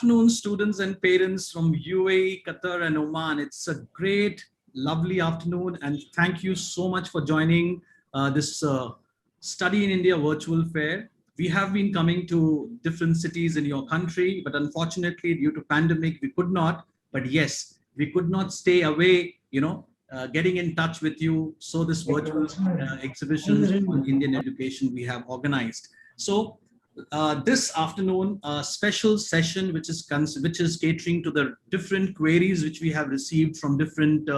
afternoon, students and parents from UAE, Qatar, and Oman. It's a great, lovely afternoon, and thank you so much for joining this Study in India virtual fair. We have been coming to different cities in your country, but unfortunately, due to pandemic, we could not. But yes, we could not stay away, getting in touch with you. So this virtual exhibitions on Indian education we have organized. So this afternoon, a special session which is catering to the different queries which we have received from different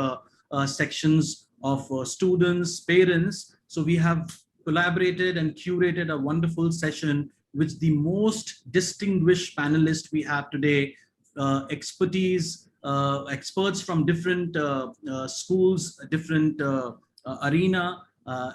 sections of students, parents. So we have collaborated and curated a wonderful session with the most distinguished panelists we have today, experts from different schools, different arena,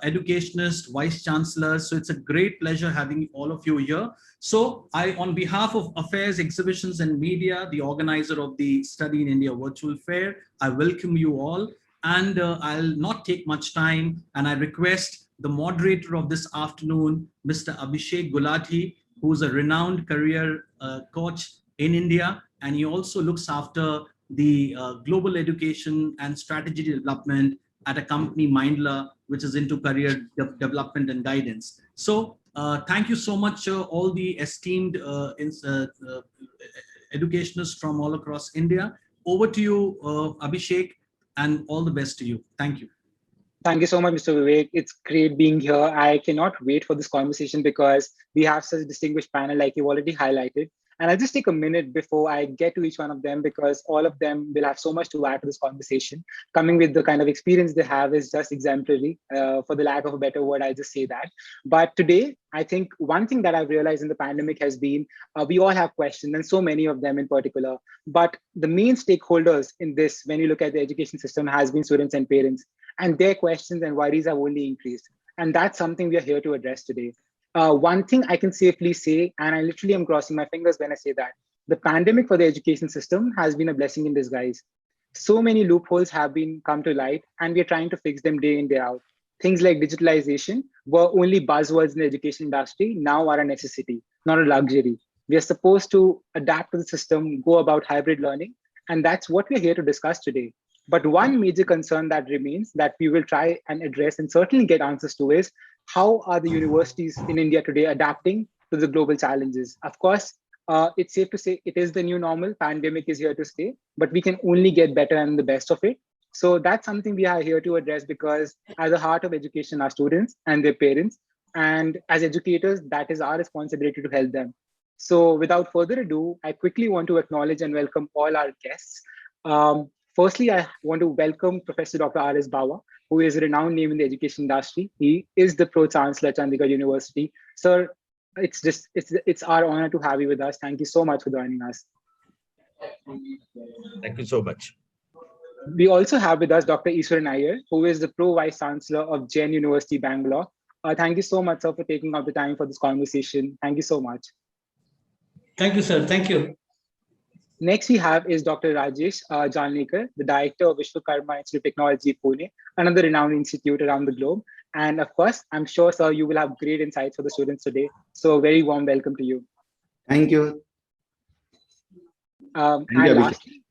educationists, vice chancellors. So it's a great pleasure having all of you here. So on behalf of Affairs, Exhibitions and Media, the organizer of the Study in India virtual fair, I welcome you all. And I'll not take much time, and I request the moderator of this afternoon, Mr. Abhishek Gulati, who's a renowned career coach in India, and he also looks after the global education and strategy development at a company, Mindla, which is into career development and guidance. So thank you so much, all the esteemed educationists from all across India. Over to you, Abhishek, and all the best to you. Thank you. Thank you so much, Mr. Vivek. It's great being here. I cannot wait for this conversation because we have such a distinguished panel like you've already highlighted. And I'll just take a minute before I get to each one of them because all of them will have so much to add to this conversation. Coming with the kind of experience they have is just exemplary. For the lack of a better word, I'll just say that. But today, I think one thing that I've realized in the pandemic has been we all have questions, and so many of them in particular. But the main stakeholders in this, when you look at the education system, has been students and parents. And their questions and worries have only increased. And that's something we are here to address today. One thing I can safely say, and I literally am crossing my fingers when I say that, the pandemic for the education system has been a blessing in disguise. So many loopholes have been come to light, and we are trying to fix them day in, day out. Things like digitalization were only buzzwords in the education industry, now are a necessity, not a luxury. We are supposed to adapt to the system, go about hybrid learning, and that's what we're here to discuss today. But one major concern that remains that we will try and address and certainly get answers to is how are the universities in India today adapting to the global challenges? Of course, it's safe to say it is the new normal. Pandemic is here to stay, but we can only get better and the best of it. So that's something we are here to address because at the heart of education are students and their parents. And as educators, that is our responsibility to help them. So without further ado, I quickly want to acknowledge and welcome all our guests. Firstly, I want to welcome Professor Dr. R.S. Bawa, who is a renowned name in the education industry. He is the Pro-Chancellor at Chandigarh University. Sir, it's our honor to have you with us. Thank you so much for joining us. Thank you so much. We also have with us Dr. Iswaran Iyer, who is the Pro-Vice Chancellor of Jain University, Bangalore. Thank you so much, sir, for taking out the time for this conversation. Thank you so much. Thank you, sir. Thank you. Next we have is Dr. Rajesh Jalnikar, the Director of Vishwakarma Institute of Technology, Pune, another renowned institute around the globe. And of course, I'm sure, sir, you will have great insights for the students today. So a very warm welcome to you. Thank you. And lastly,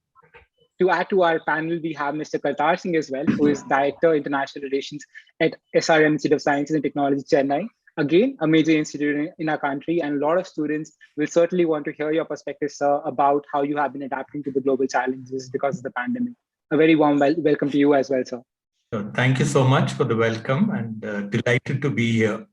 to add to our panel, we have Mr. Kartar Singh as well, who is Director International Relations at SRM Institute of Sciences and Technology, Chennai. Again, a major institute in our country, and a lot of students will certainly want to hear your perspective, sir, about how you have been adapting to the global challenges because of the pandemic. A very warm welcome to you as well, sir. Thank you so much for the welcome, and delighted to be here.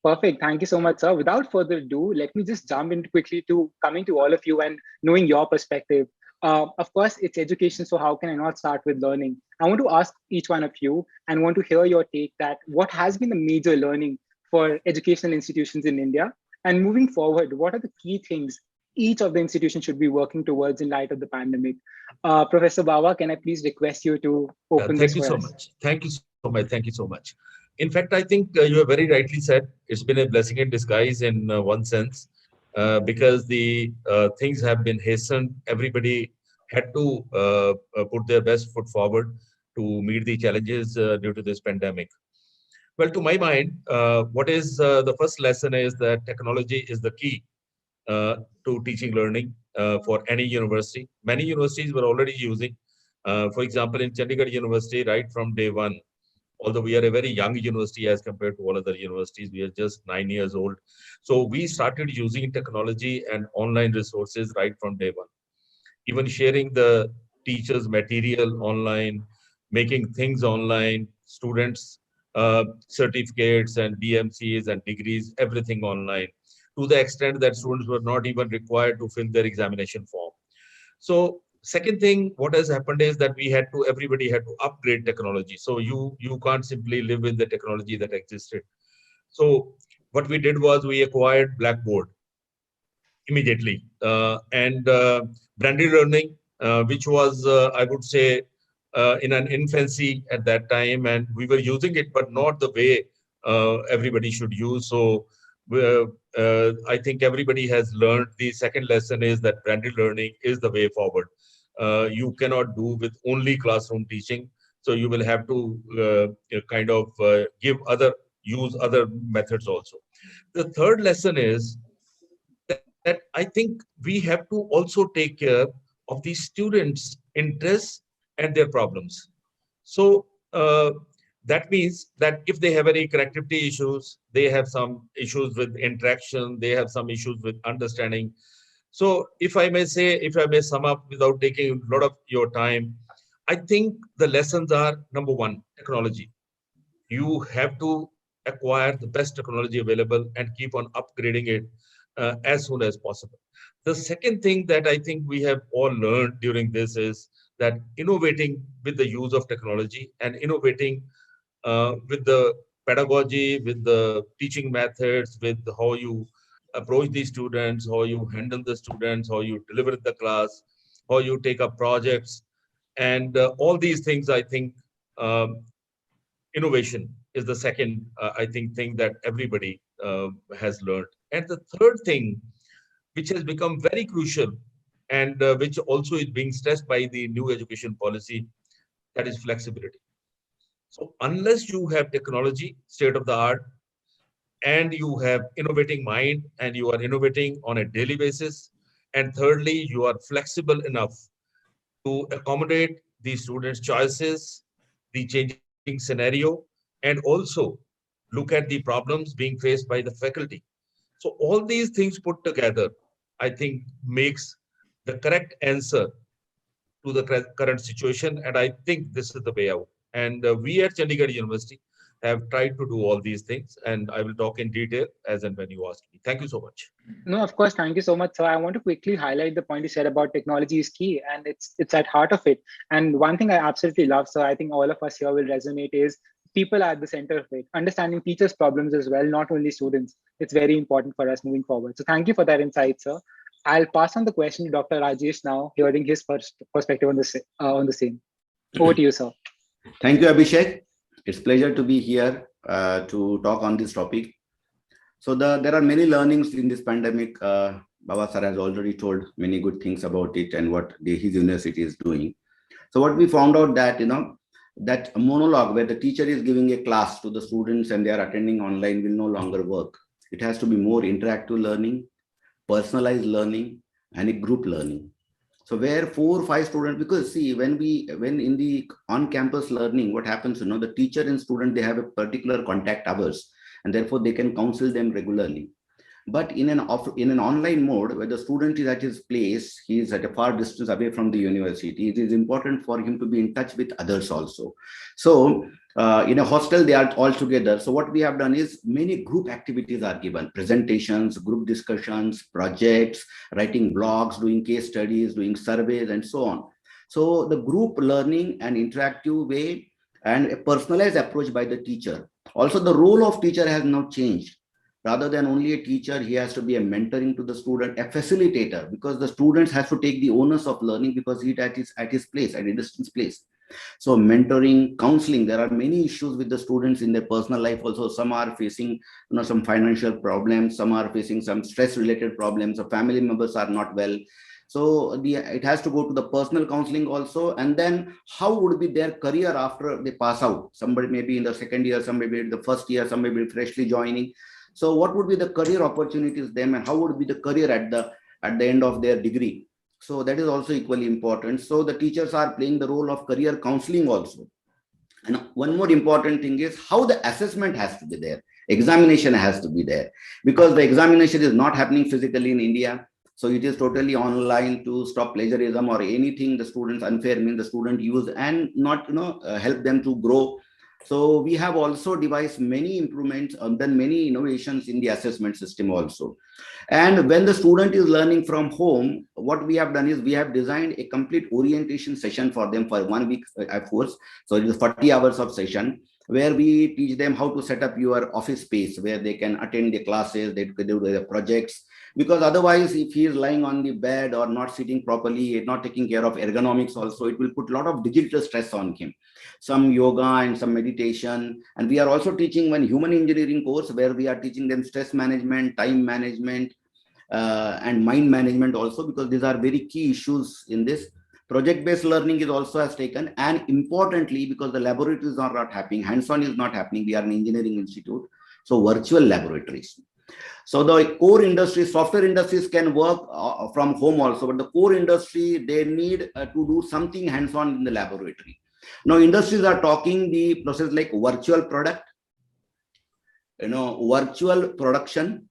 Perfect. Thank you so much, sir. Without further ado, let me just jump in quickly to coming to all of you and knowing your perspective. Of course, it's education, so how can I not start with learning? I want to ask each one of you and want to hear your take that what has been the major learning for educational institutions in India? And moving forward, what are the key things each of the institutions should be working towards in light of the pandemic? Professor Bawa, can I please request you to open this for us? Thank you so much. Thank you so much. Thank you so much. In fact, I think you have very rightly said, it's been a blessing in disguise in one sense. Because the things have been hastened, everybody had to put their best foot forward to meet the challenges due to this pandemic. Well, to my mind, what is the first lesson is that technology is the key to teaching learning for any university. Many universities were already using. For example, in Chandigarh University, right from day one, although we are a very young university as compared to all other universities, we are just 9 years old. So we started using technology and online resources right from day one. Even sharing the teachers' material online, making things online, students' certificates and DMCs and degrees, everything online, to the extent that students were not even required to fill their examination form. So second thing, what has happened is that everybody had to upgrade technology. So you can't simply live with the technology that existed. So what we did was we acquired Blackboard immediately, and branded learning, which was, I would say, in an infancy at that time, and we were using it, but not the way everybody should use. So I think everybody has learned. The second lesson is that branded learning is the way forward. You cannot do with only classroom teaching, so you will have to kind of use other methods also. The third lesson is that I think we have to also take care of the students' interests and their problems. So that means that if they have any connectivity issues, they have some issues with interaction, they have some issues with understanding. So if I may sum up without taking a lot of your time, I think the lessons are: number one, technology. You have to acquire the best technology available and keep on upgrading it as soon as possible. The second thing that I think we have all learned during this is that innovating with the use of technology and innovating with the pedagogy, with the teaching methods, with how you approach the students, how you handle the students, how you deliver the class, how you take up projects, and all these things, I think um, innovation is the second, I think, thing that everybody has learned. And the third thing, which has become very crucial and which also is being stressed by the new education policy, that is flexibility. So unless you have technology, state of the art, and you have innovating mind and you are innovating on a daily basis, and thirdly, you are flexible enough to accommodate the students' choices, the changing scenario, and also look at the problems being faced by the faculty. So all these things put together, I think, makes the correct answer to the current situation. And I think this is the way out. And we at Chandigarh University have tried to do all these things. And I will talk in detail as and when you ask me. Thank you so much. No, of course, thank you so much. So I want to quickly highlight the point you said about technology is key, and it's at heart of it. And one thing I absolutely love, so I think all of us here will resonate, is people are at the center of it. Understanding teachers' problems as well, not only students. It's very important for us moving forward. So thank you for that insight, sir. I'll pass on the question to Dr. Rajesh now, hearing his first perspective on the same. Over to you, sir. Thank you, Abhishek. It's a pleasure to be here to talk on this topic. So there are many learnings in this pandemic. Baba sir has already told many good things about it and what his university is doing. So what we found out that, that monologue where the teacher is giving a class to the students and they are attending online will no longer work. It has to be more interactive learning, personalized learning, and a group learning. So where 4 or 5 students, because see, when in the on-campus learning, what happens, the teacher and student, they have a particular contact hours, and therefore they can counsel them regularly. But in an online mode, where the student is at his place, he is at a far distance away from the university, it is important for him to be in touch with others also. So in a hostel, they are all together. So what we have done is many group activities are given: presentations, group discussions, projects, writing blogs, doing case studies, doing surveys, and so on. So the group learning and interactive way and a personalized approach by the teacher. Also, the role of teacher has now changed. Rather than only a teacher, he has to be a mentoring to the student, a facilitator, because the students have to take the onus of learning because he is at his place, at a distance place. So mentoring, counseling, there are many issues with the students in their personal life also. Some are facing some financial problems, some are facing some stress related problems, so family members are not well. So it has to go to the personal counseling also. And then how would be their career after they pass out? Somebody may be in the second year, some may be in the first year, some may be freshly joining. So what would be the career opportunities them, and how would be the career at the end of their degree? So that is also equally important. So the teachers are playing the role of career counseling also. And one more important thing is how the assessment has to be there. Examination has to be there, because the examination is not happening physically in India. So it is totally online to stop plagiarism or anything the students unfair means the student use and not help them to grow. So we have also devised many improvements and done many innovations in the assessment system also. And when the student is learning from home, what we have done is we have designed a complete orientation session for them for 1 week course. So it is 40 hours of session where we teach them how to set up your office space where they can attend the classes, they can do the projects. Because otherwise, if he is lying on the bed or not sitting properly, not taking care of ergonomics also, it will put a lot of digital stress on him. Some yoga and some meditation. And we are also teaching one human engineering course where we are teaching them stress management, time management, and mind management also, because these are very key issues in this. Project-based learning is also has taken, and importantly, because the laboratories are not happening, hands-on is not happening, we are an engineering institute, so virtual laboratories. So the core industries, software industries can work from home also, but the core industry, they need to do something hands-on in the laboratory. Now industries are talking the process like virtual product, virtual production,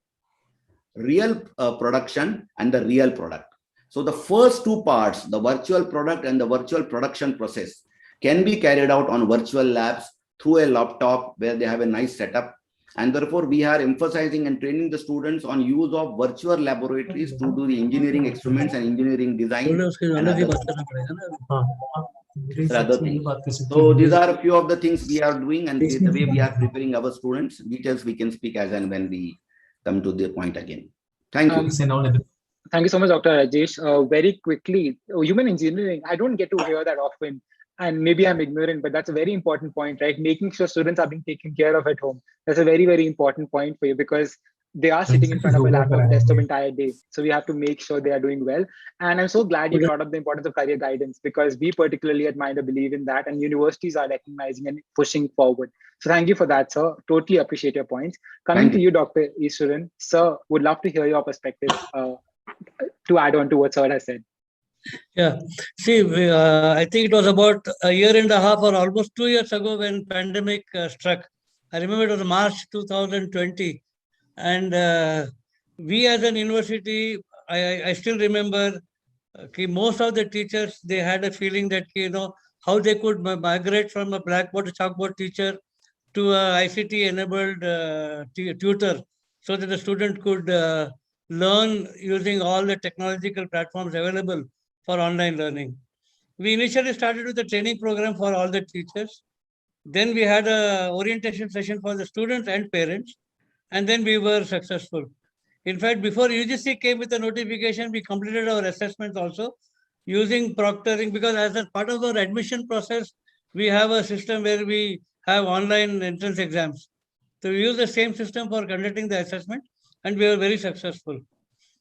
real production, and the real product. So the first two parts, the virtual product and the virtual production process, can be carried out on virtual labs through a laptop where they have a nice setup. And therefore, we are emphasizing and training the students on use of virtual laboratories to do the engineering experiments and engineering design and other things. So these are a few of the things we are doing, and the way we are preparing our students. Details we can speak as and when we come to the point again. Thank you. Thank you so much, Dr. Rajesh. Very quickly, human engineering, I don't get to hear that often. And maybe I'm ignorant, but that's a very important point, right? Making sure students are being taken care of at home. That's a very, very important point for you, because they are sitting in front of a laptop desktop entire day. So we have to make sure they are doing well. And I'm so glad you brought up the importance of career guidance, because we particularly at Minder believe in that, and universities are recognizing and pushing forward. So thank you for that, sir. Totally appreciate your points. Coming to you, Dr. Iswaran, sir, would love to hear your perspective to add on to what sir has said. Yeah, see, I think it was about a year and a half or almost 2 years ago when pandemic struck. I remember it was March 2020. And we as an university, I still remember most of the teachers, they had a feeling that, how they could migrate from a blackboard to chalkboard teacher to a ICT-enabled tutor, so that the student could learn using all the technological platforms available for online learning. We initially started with a training program for all the teachers. Then we had an orientation session for the students and parents. And then we were successful. In fact, before UGC came with a notification, we completed our assessments also using proctoring, because as a part of our admission process, we have a system where we have online entrance exams. So we use the same system for conducting the assessment, and we were very successful.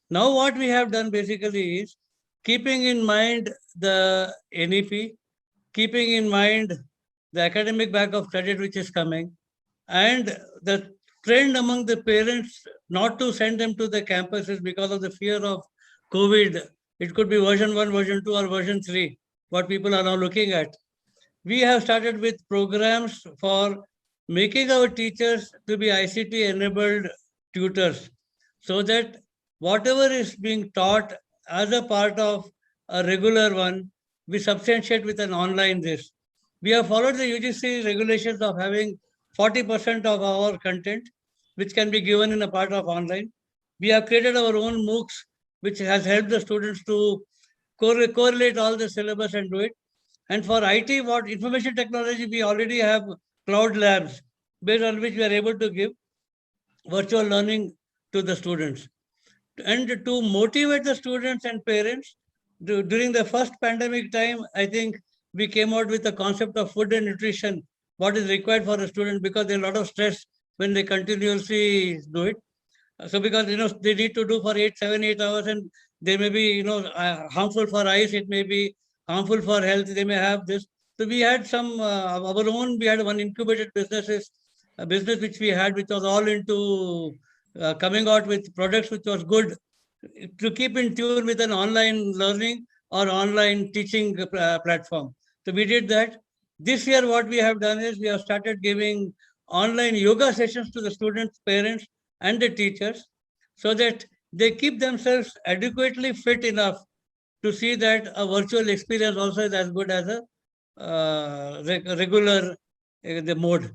Now what we have done basically is, keeping in mind the NEP, keeping in mind the academic bag of credit which is coming, and the trend among the parents not to send them to the campuses because of the fear of COVID. It could be version 1, version 2, or version 3, what people are now looking at. We have started with programs for making our teachers to be ICT-enabled tutors, so that whatever is being taught as a part of a regular one, we substantiate with an online this. We have followed the UGC regulations of having 40% of our content, which can be given in a part of online. We have created our own MOOCs, which has helped the students to correlate all the syllabus and do it. And for IT, what information technology, we already have cloud labs, based on which we are able to give virtual learning to the students. And to motivate the students and parents, during the first pandemic time, I think we came out with the concept of food and nutrition, what is required for a student, because there's a lot of stress when they continuously do it. So because, they need to do for 7, 8 hours, and they may be, harmful for eyes, it may be harmful for health, they may have this. So we had some, our own, we had one incubated business which we had, which was all into coming out with products which was good to keep in tune with an online learning or online teaching platform. So we did that. This year, what we have done is we have started giving online yoga sessions to the students, parents, and the teachers so that they keep themselves adequately fit enough to see that a virtual experience also is as good as a regular the mode.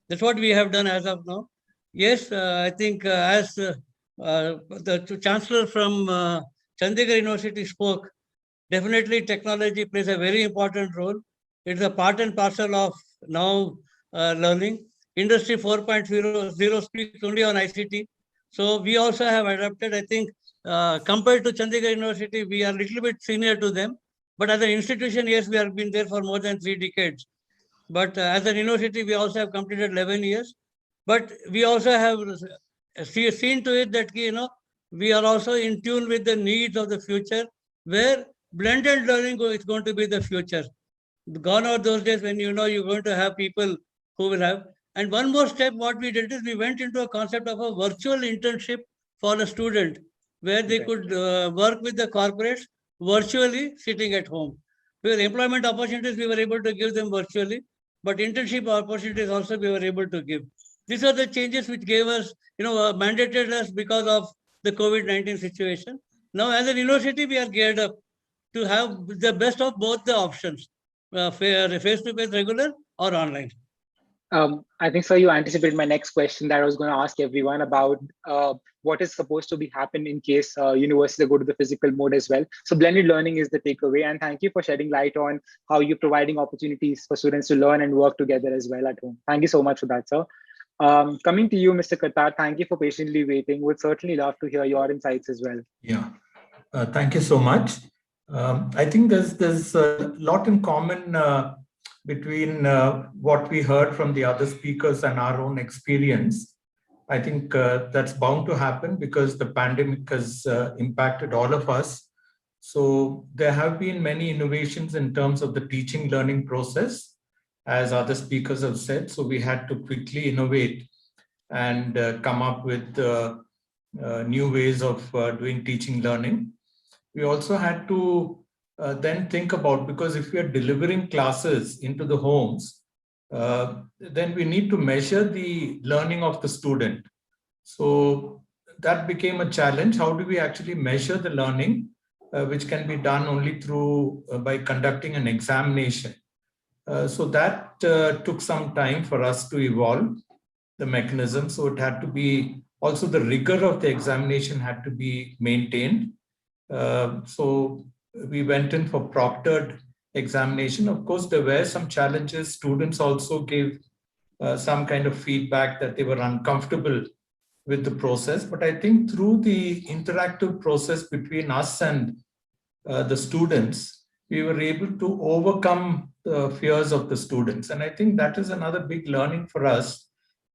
That's what we have done as of now. Yes, I think as the chancellor from Chandigarh University spoke, definitely technology plays a very important role. It's a part and parcel of now learning. Industry 4.0 speaks only on ICT. So we also have adapted, I think, compared to Chandigarh University, we are a little bit senior to them. But as an institution, yes, we have been there for more than 3 decades. But as an university, we also have completed 11 years. But we also have seen to it that, we are also in tune with the needs of the future, where blended learning is going to be the future. Gone are those days when, you're going to have people who will have. And one more step, what we did is we went into a concept of a virtual internship for a student, where they could work with the corporates virtually sitting at home. Where employment opportunities we were able to give them virtually, but internship opportunities also we were able to give. These are the changes which gave us, mandated us because of the COVID-19 situation. Now, as an university, we are geared up to have the best of both the options, face-to-face regular or online. I think, sir, you anticipated my next question that I was going to ask everyone about what is supposed to be happen in case universities go to the physical mode as well. So blended learning is the takeaway. And thank you for shedding light on how you're providing opportunities for students to learn and work together as well at home. Thank you so much for that, sir. Coming to you, Mr. Qatar, thank you for patiently waiting. We'd certainly love to hear your insights as well. Yeah, thank you so much. I think there's a lot in common between what we heard from the other speakers and our own experience. I think that's bound to happen because the pandemic has impacted all of us. So there have been many innovations in terms of the teaching learning process, as other speakers have said. So we had to quickly innovate and come up with new ways of doing teaching learning. We also had to then think about, because if we are delivering classes into the homes, then we need to measure the learning of the student. So that became a challenge. How do we actually measure the learning, which can be done only through by conducting an examination? So that took some time for us to evolve the mechanism. So it had to be, also the rigor of the examination had to be maintained. So we went in for proctored examination. Of course, there were some challenges. Students also gave some kind of feedback that they were uncomfortable with the process. But I think through the interactive process between us and the students, we were able to overcome the fears of the students. And I think that is another big learning for us,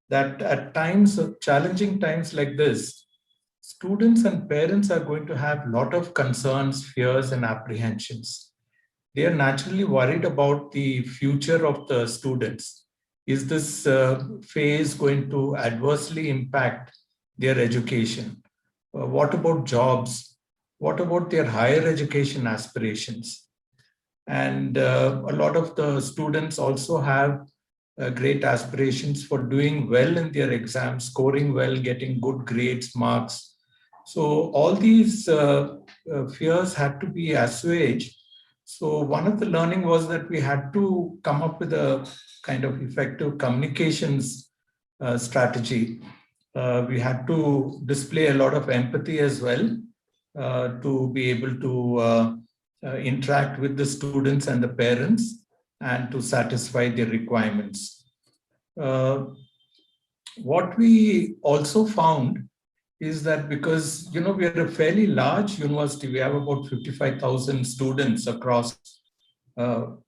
that at times, challenging times like this, students and parents are going to have a lot of concerns, fears, and apprehensions. They are naturally worried about the future of the students. Is this phase going to adversely impact their education? What about jobs? What about their higher education aspirations? And a lot of the students also have great aspirations for doing well in their exams, scoring well, getting good grades, marks. So all these fears had to be assuaged. So one of the learning was that we had to come up with a kind of effective communications strategy. We had to display a lot of empathy as well to be able to interact with the students and the parents and to satisfy their requirements. What we also found is that because, we are a fairly large university, we have about 55,000 students across 5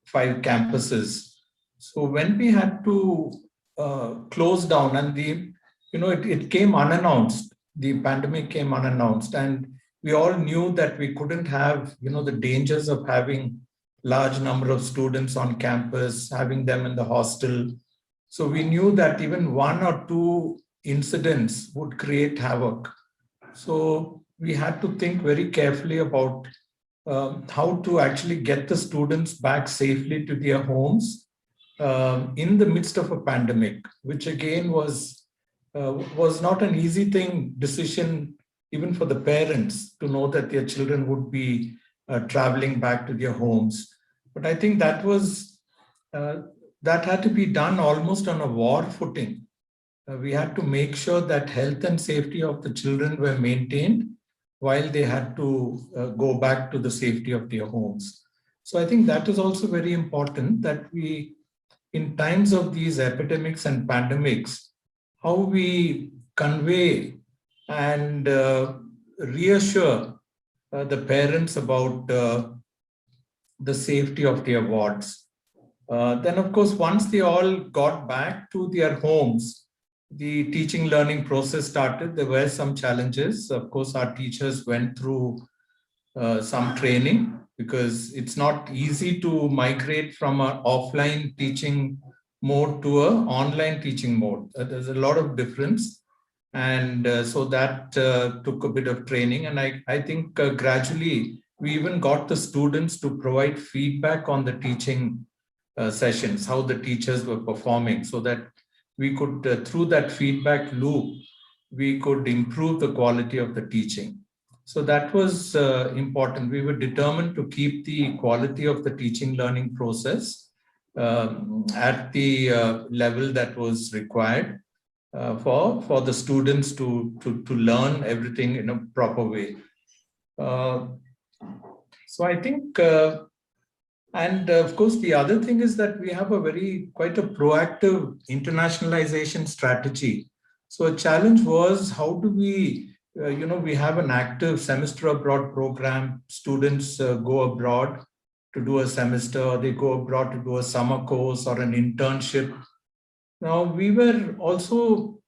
campuses. So when we had to close down, and it came unannounced, the pandemic came unannounced, and we all knew that we couldn't have, the dangers of having large number of students on campus, having them in the hostel. So we knew that even 1 or 2 incidents would create havoc. So we had to think very carefully about how to actually get the students back safely to their homes in the midst of a pandemic, which again was not an easy decision even for the parents to know that their children would be traveling back to their homes. But I think that had to be done almost on a war footing. We had to make sure that health and safety of the children were maintained while they had to go back to the safety of their homes. So I think that is also very important, that we, in times of these epidemics and pandemics, how we convey and reassure the parents about the safety of their wards. Then, of course, once they all got back to their homes, the teaching learning process started. There were some challenges. Of course, our teachers went through some training, because it's not easy to migrate from an offline teaching mode to an online teaching mode. There's a lot of difference. And so that took a bit of training. And I think gradually we even got the students to provide feedback on the teaching sessions, how the teachers were performing, so that we could, through that feedback loop, we could improve the quality of the teaching. So that was important. We were determined to keep the quality of the teaching learning process at the level that was required for the students to learn everything in a proper way. So I think, and of course, the other thing is that we have quite a proactive internationalization strategy. So a challenge was, how do we, we have an active semester abroad program. Students go abroad to do a semester, or they go abroad to do a summer course or an internship. Now, we were also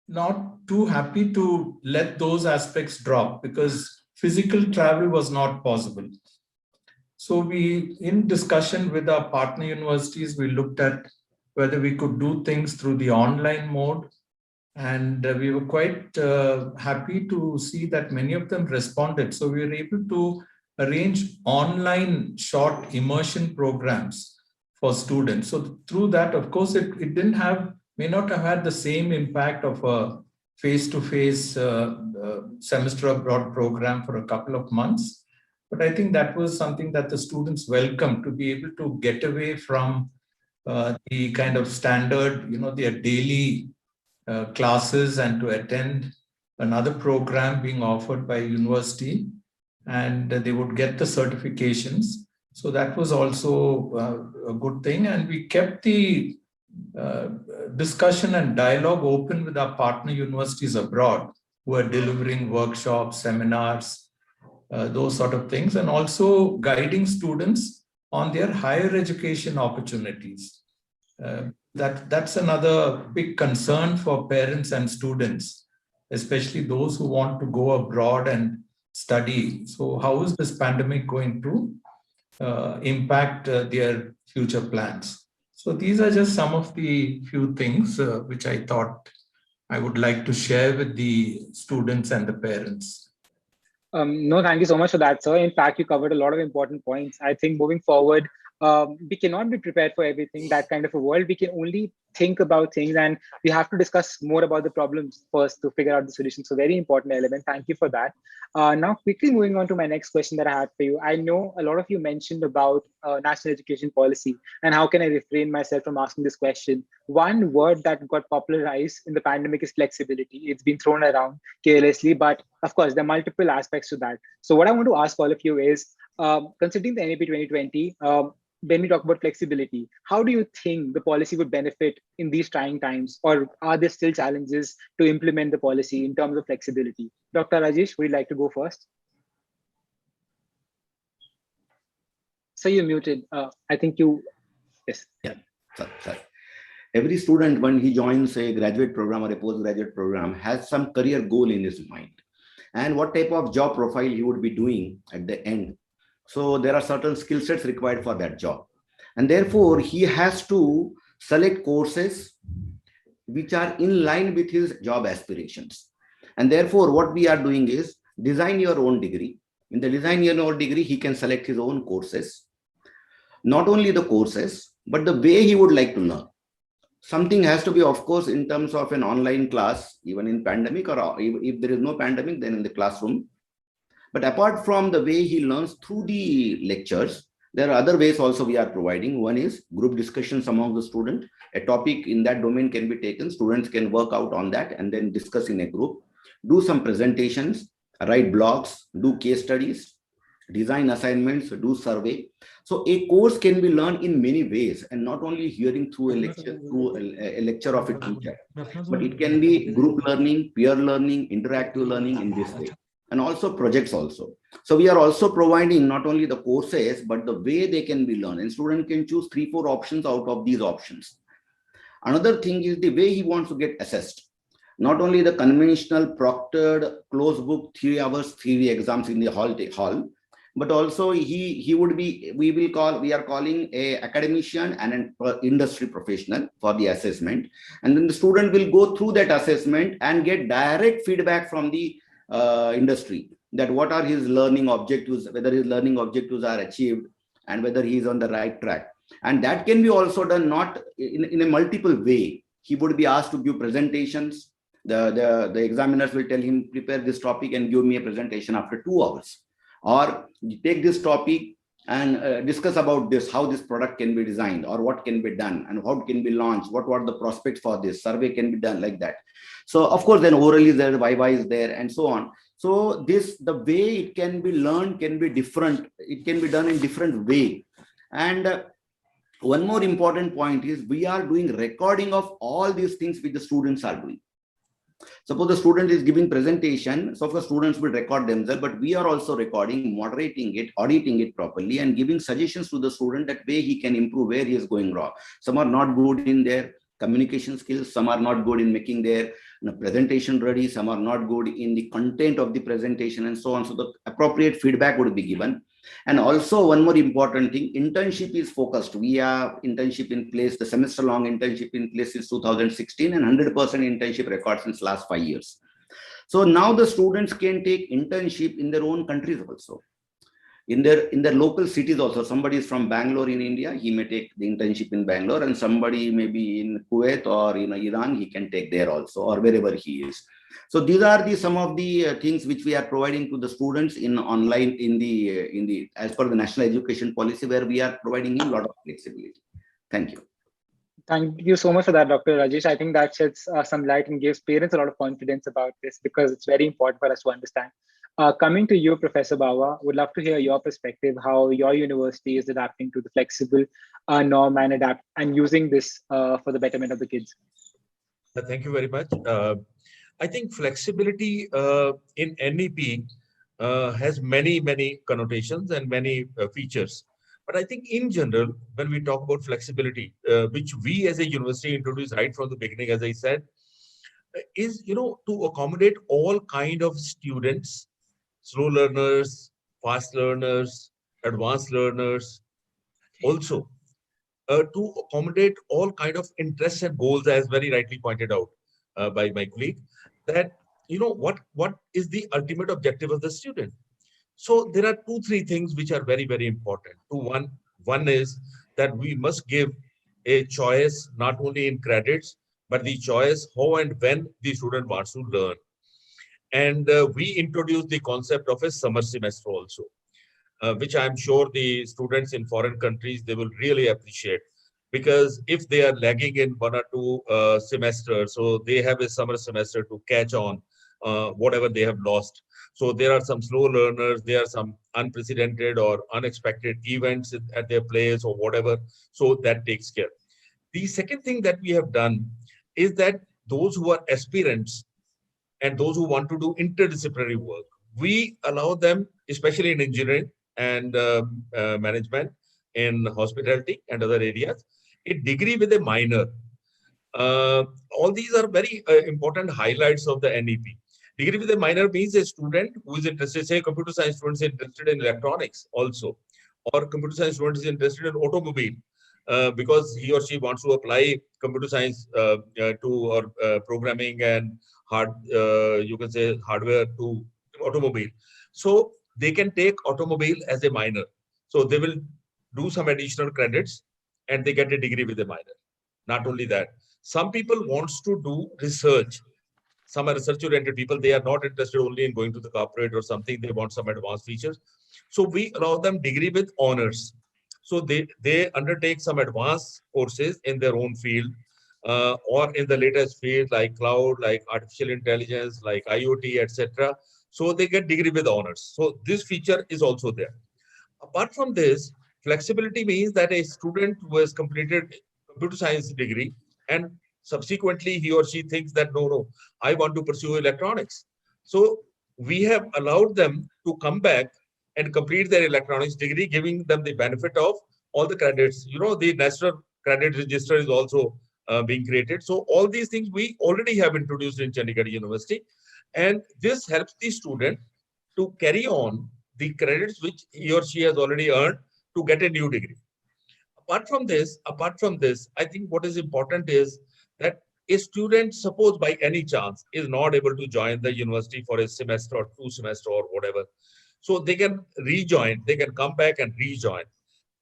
not too happy to let those aspects drop, because physical travel was not possible. So we, in discussion with our partner universities, we looked at whether we could do things through the online mode. And we were quite happy to see that many of them responded. So we were able to arrange online short immersion programs for students. So through that, of course, it may not have had the same impact of a face-to-face semester abroad program for a couple of months. But I think that was something that the students welcomed, to be able to get away from the kind of standard, their daily classes, and to attend another program being offered by university, and they would get the certifications. So that was also a good thing. And we kept the discussion and dialogue open with our partner universities abroad, who are delivering workshops, seminars, those sort of things, and also guiding students on their higher education opportunities. That's another big concern for parents and students, especially those who want to go abroad and study. So how is this pandemic going to impact their future plans? So these are just some of the few things which I thought I would like to share with the students and the parents. No, thank you so much for that, sir. In fact, you covered a lot of important points. I think moving forward, we cannot be prepared for everything, that kind of a world. We can only think about things, and we have to discuss more about the problems first to figure out the solution. So very important element. Thank you for that. Now, quickly moving on to my next question that I had for you. I know a lot of you mentioned about national education policy, and how can I refrain myself from asking this question? One word that got popularized in the pandemic is flexibility. It's been thrown around carelessly, but of course, there are multiple aspects to that. So what I want to ask all of you is, considering the NAP 2020, when we talk about flexibility, how do you think the policy would benefit in these trying times? Or are there still challenges to implement the policy in terms of flexibility? Dr. Rajesh, would you like to go first? So you're muted. I think you, yes. Yeah, sorry. Every student, when he joins a graduate program or a postgraduate program, has some career goal in his mind, and what type of job profile he would be doing at the end. So there are certain skill sets required for that job. And therefore, he has to select courses which are in line with his job aspirations. And therefore, what we are doing is design your own degree. In the design your own degree, he can select his own courses. Not only the courses, but the way he would like to learn. Something has to be, of course, in terms of an online class, even in pandemic, or if there is no pandemic, then in the classroom. But apart from the way he learns through the lectures, there are other ways also we are providing. One is group discussions among the students. A topic in that domain can be taken. Students can work out on that and then discuss in a group, do some presentations, write blogs, do case studies, design assignments, do survey. So a course can be learned in many ways, and not only hearing through a lecture of a teacher, but it can be group learning, peer learning, interactive learning in this way, and also projects also. So we are also providing not only the courses, but the way they can be learned, and student can choose 3-4 options out of these options. Another thing is the way he wants to get assessed. Not only the conventional proctored closed book 3 hours theory exams in the hall, but also we are calling a academician and an industry professional for the assessment. And then the student will go through that assessment and get direct feedback from the industry, that what are his learning objectives, whether his learning objectives are achieved, and whether he is on the right track. And that can be also done not in a multiple way. He would be asked to give presentations. The examiners will tell him, prepare this topic and give me a presentation after 2 hours. Or take this topic and discuss about this, how this product can be designed, or what can be done, and how it can be launched, what are the prospects for this. Survey can be done like that. So of course, then orally there, Viva is there, and so on. So the way it can be learned can be different. It can be done in different way. And one more important point is we are doing recording of all these things which the students are doing. Suppose the student is giving presentation, so the students will record themselves, but we are also recording, moderating it, auditing it properly, and giving suggestions to the student that way he can improve, where he is going wrong. Some are not good in their communication skills, some are not good in making their presentation ready, some are not good in the content of the presentation, and so on. So the appropriate feedback would be given. And also one more important thing, internship is focused. We have internship in place, the semester long internship in place since 2016, and 100% internship record since last 5 years. So now the students can take internship in their own countries also. In their local cities also. Somebody is from Bangalore in India, he may take the internship in Bangalore, and somebody maybe in Kuwait or Iran, he can take there also, or wherever he is. So these are some of the things which we are providing to the students in online as per the national education policy, where we are providing a lot of flexibility. Thank you. Thank you so much for that, Dr. Rajesh. I think that sheds some light and gives parents a lot of confidence about this, because it's very important for us to understand. Coming to you, Professor Bawa, would love to hear your perspective, how your university is adapting to the flexible norm and using this for the betterment of the kids. Thank you very much. I think flexibility in NEP has many connotations and many features. But I think in general, when we talk about flexibility, which we as a university introduced right from the beginning, as I said, is to accommodate all kind of students, slow learners, fast learners, advanced learners, also to accommodate all kind of interests and goals, as very rightly pointed out by my colleague, that what is the ultimate objective of the student. So there are 2-3 things which are very important. One is that we must give a choice not only in credits, but the choice how and when the student wants to learn. And we introduced the concept of a summer semester also, which I'm sure the students in foreign countries, they will really appreciate, because if they are lagging in 1 or 2 semesters, so they have a summer semester to catch on whatever they have lost. So there are some slow learners, there are some unprecedented or unexpected events at their place or whatever. So that takes care. The second thing that we have done is that those who are aspirants and those who want to do interdisciplinary work, we allow them, especially in engineering and management, in hospitality and other areas, a degree with a minor. All these are very important highlights of the NEP. Degree with a minor means a student who is interested, say computer science student is interested in electronics also, or computer science student is interested in automobile. because he or she wants to apply computer science to or programming and you can say hardware to automobile. So they can take automobile as a minor. So they will do some additional credits and they get a degree with a minor. Not only that, some people wants to do research. Some are research oriented people. They are not interested only in going to the corporate or something. They want some advanced features. So we allow them degree with honors. So they undertake some advanced courses in their own field or in the latest field like cloud, like artificial intelligence, like IoT, etc. So they get degree with honors. So this feature is also there. Apart from this, flexibility means that a student who has completed computer science degree and subsequently he or she thinks that no, I want to pursue electronics. So we have allowed them to come back and complete their electronics degree, giving them the benefit of all the credits. You know, the national credit register is also being created. So all these things we already have introduced in Chandigarh University, and this helps the student to carry on the credits which he or she has already earned to get a new degree. Apart from this, I think what is important is that a student, suppose by any chance, is not able to join the university for a semester or 2 semesters or whatever. So they can rejoin, they can come back and rejoin.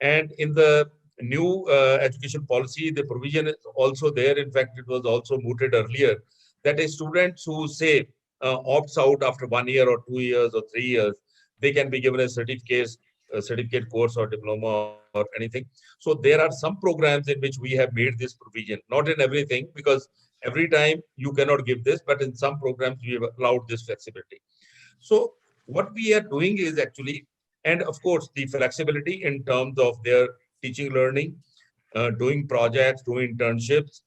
And in the new education policy, the provision is also there. In fact, it was also mooted earlier that a student who say opts out after 1 year or 2 years or 3 years, they can be given a certificate course or diploma or anything. So there are some programs in which we have made this provision, not in everything, because every time you cannot give this, but in some programs we have allowed this flexibility. So what we are doing is actually, and of course, the flexibility in terms of their teaching, learning, doing projects, doing internships.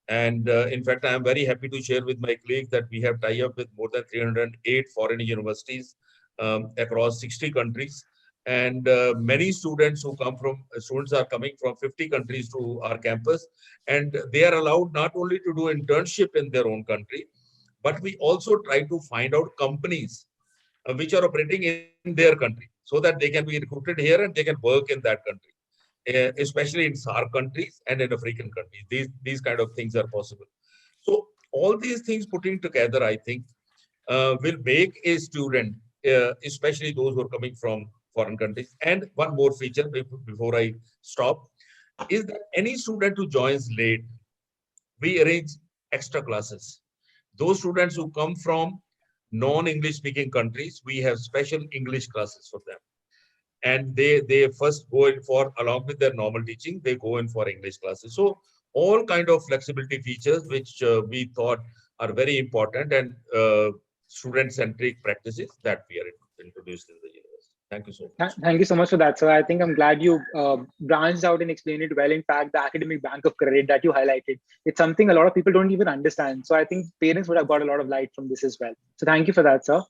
And in fact, I am very happy to share with my colleagues that we have tied up with more than 308 foreign universities across 60 countries. And many students are coming from 50 countries to our campus. And they are allowed not only to do internship in their own country, but we also try to find out companies which are operating in their country so that they can be recruited here and they can work in that country, especially in SAARC countries and in African countries. These kind of things are possible. So all these things putting together, I think, will make a student, especially those who are coming from foreign countries. And one more feature before I stop is that any student who joins late, we arrange extra classes. Those students who come from non-English speaking countries, we have special English classes for them. And they first go in for, along with their normal teaching, they go in for English classes. So all kind of flexibility features which we thought are very important and student-centric practices that we are introduced in the university. Thank you so much. Thank you so much for that, sir. I think I'm glad you branched out and explained it well. In fact, the academic bank of credit that you highlighted, it's something a lot of people don't even understand. So I think parents would have got a lot of light from this as well. So thank you for that, sir.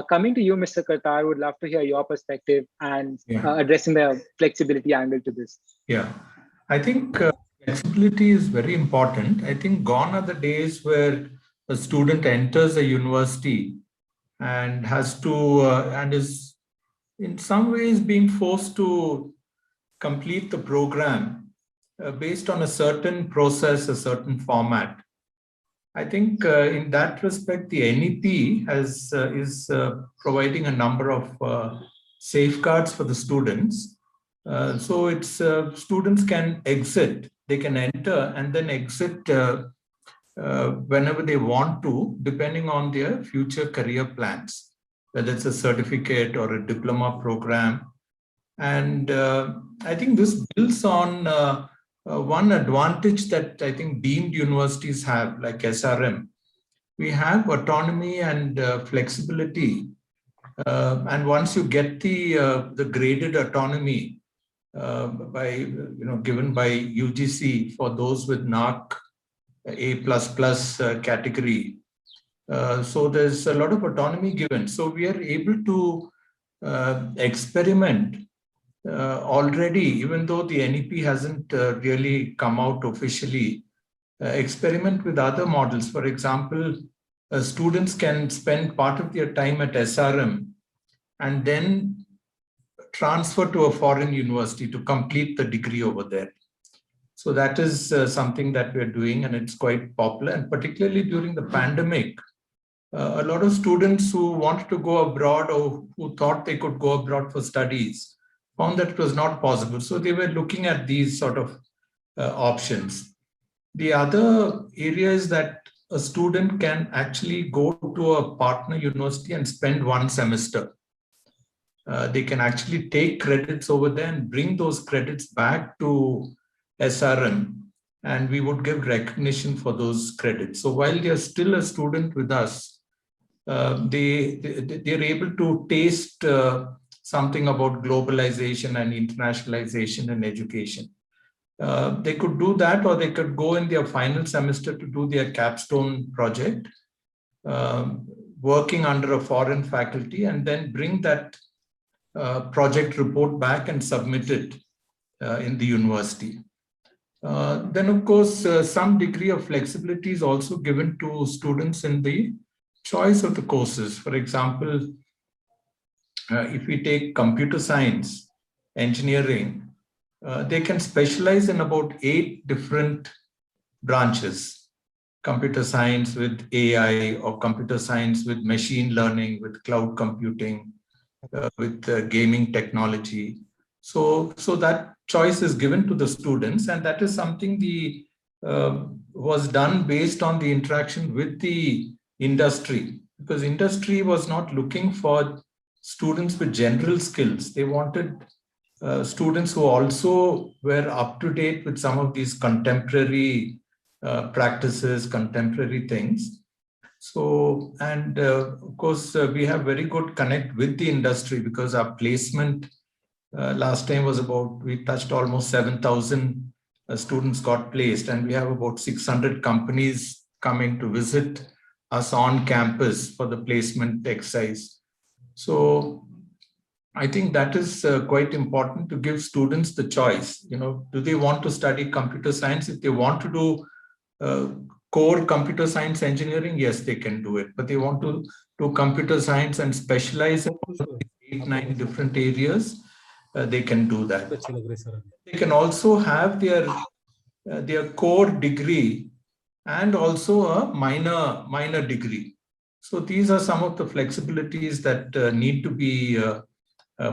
Coming to you, Mr. Kartar, would love to hear your perspective and addressing the flexibility angle to this. Yeah, I think flexibility is very important. I think gone are the days where a student enters a university and has to, and is in some ways being forced to complete the program based on a certain process, a certain format. I think in that respect, the NEP is providing a number of safeguards for the students. So it's students can exit, they can enter and then exit whenever they want to, depending on their future career plans, whether it's a certificate or a diploma program. And I think this builds on one advantage that I think deemed universities have, like SRM. We have autonomy and flexibility. And once you get the graded autonomy given by UGC for those with NARC A++ category, so there's a lot of autonomy given. So we are able to experiment already, even though the NEP hasn't really come out officially, experiment with other models. For example, students can spend part of their time at SRM and then transfer to a foreign university to complete the degree over there. So that is something that we're doing, and it's quite popular. And particularly during the pandemic, a lot of students who wanted to go abroad or who thought they could go abroad for studies found that it was not possible. So they were looking at these sort of options. The other area is that a student can actually go to a partner university and spend one semester. They can actually take credits over there and bring those credits back to SRM, and we would give recognition for those credits. So while they're still a student with us, they're able to taste something about globalization and internationalization in education. They could do that, or they could go in their final semester to do their capstone project, working under a foreign faculty, and then bring that project report back and submit it in the university. Then, of course, some degree of flexibility is also given to students in the choice of the courses. For example, if we take computer science, engineering, they can specialize in about 8 different branches. Computer science with AI, or computer science with machine learning, with cloud computing, with gaming technology. So that choice is given to the students, and that is something was done based on the interaction with the industry, because industry was not looking for students with general skills. They wanted students who also were up to date with some of these contemporary practices, contemporary things. So, and of course, we have very good connect with the industry, because our placement last time was we touched almost 7,000 students got placed, and we have about 600 companies coming to visit us on campus for the placement exercise. So I think that is quite important, to give students the choice. Do they want to study computer science? If they want to do core computer science engineering, yes, they can do it. But they want to do computer science and specialize in 8, 9 different areas, they can do that. They can also have their core degree and also a minor degree. So these are some of the flexibilities that need to be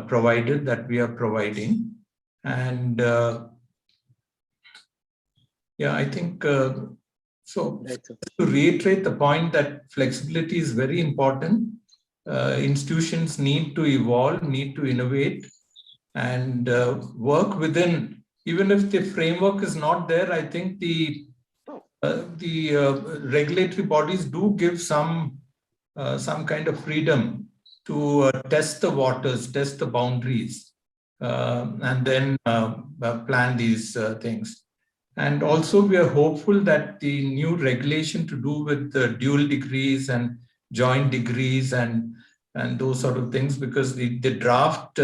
provided, that we are providing. And yeah, I think so. To reiterate the point that flexibility is very important, institutions need to evolve, need to innovate, and work within. Even if the framework is not there, I think the regulatory bodies do give some kind of freedom to test the waters, test the boundaries, and then plan these things. And also, we are hopeful that the new regulation to do with the dual degrees and joint degrees and those sort of things, because the draft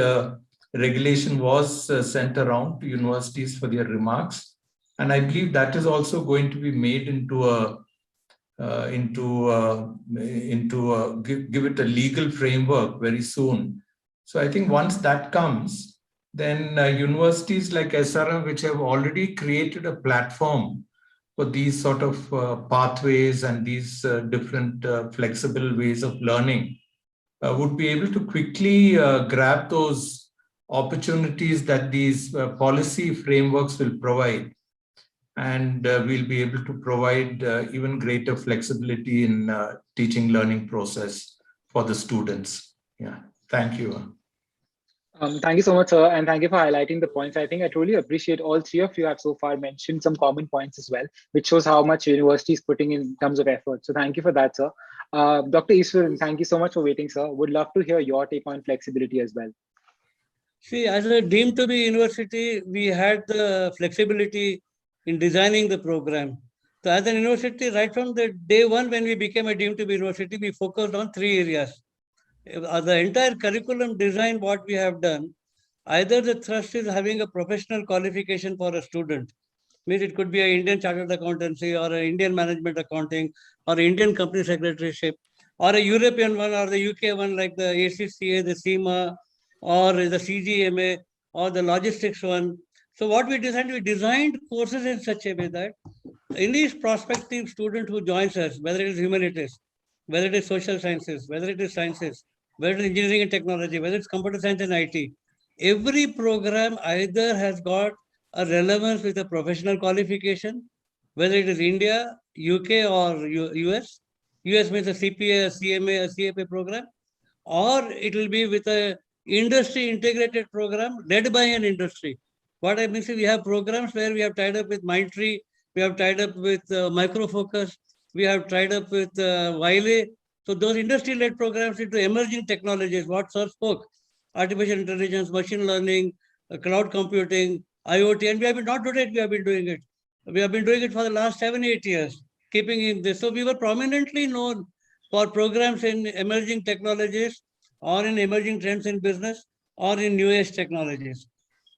regulation was sent around to universities for their remarks. And I believe that is also going to be made into give it a legal framework very soon. So I think once that comes, then universities like SRM, which have already created a platform for these sort of pathways and these different flexible ways of learning, would be able to quickly grab those opportunities that these policy frameworks will provide. And we'll be able to provide even greater flexibility in teaching learning process for the students. Yeah, thank you. Thank you so much, sir, and thank you for highlighting the points. I think I truly appreciate all 3 of you have so far mentioned some common points as well, which shows how much university is putting in terms of effort. So thank you for that, sir. Dr. Easwaran, thank you so much for waiting, sir. Would love to hear your take on flexibility as well. See, as a deemed to be university, we had the flexibility in designing the program. So as an university, right from the day one when we became a deemed to be university, we focused on 3 areas. The entire curriculum design, what we have done, either the thrust is having a professional qualification for a student, means it could be an Indian Chartered Accountancy or an Indian Management Accounting or Indian Company Secretaryship, or a European one or the UK one like the ACCA, the CIMA, or the CGMA, or the logistics one. So what we designed courses in such a way that any prospective student who joins us, whether it is humanities, whether it is social sciences, whether it is sciences, whether it is engineering and technology, whether it's computer science and IT, every program either has got a relevance with a professional qualification, whether it is India, UK or US. US means a CPA, a CMA, a CFA program, or it will be with a industry integrated program led by an industry. What I mean is we have programs where we have tied up with Mindtree, we have tied up with Microfocus, we have tied up with Wiley. So those industry-led programs into emerging technologies, what Sir spoke, artificial intelligence, machine learning, cloud computing, IoT, and we have been not today, we have been doing it. We have been doing it for the last 7-8 years, keeping in this. So we were prominently known for programs in emerging technologies or in emerging trends in business or in new age technologies.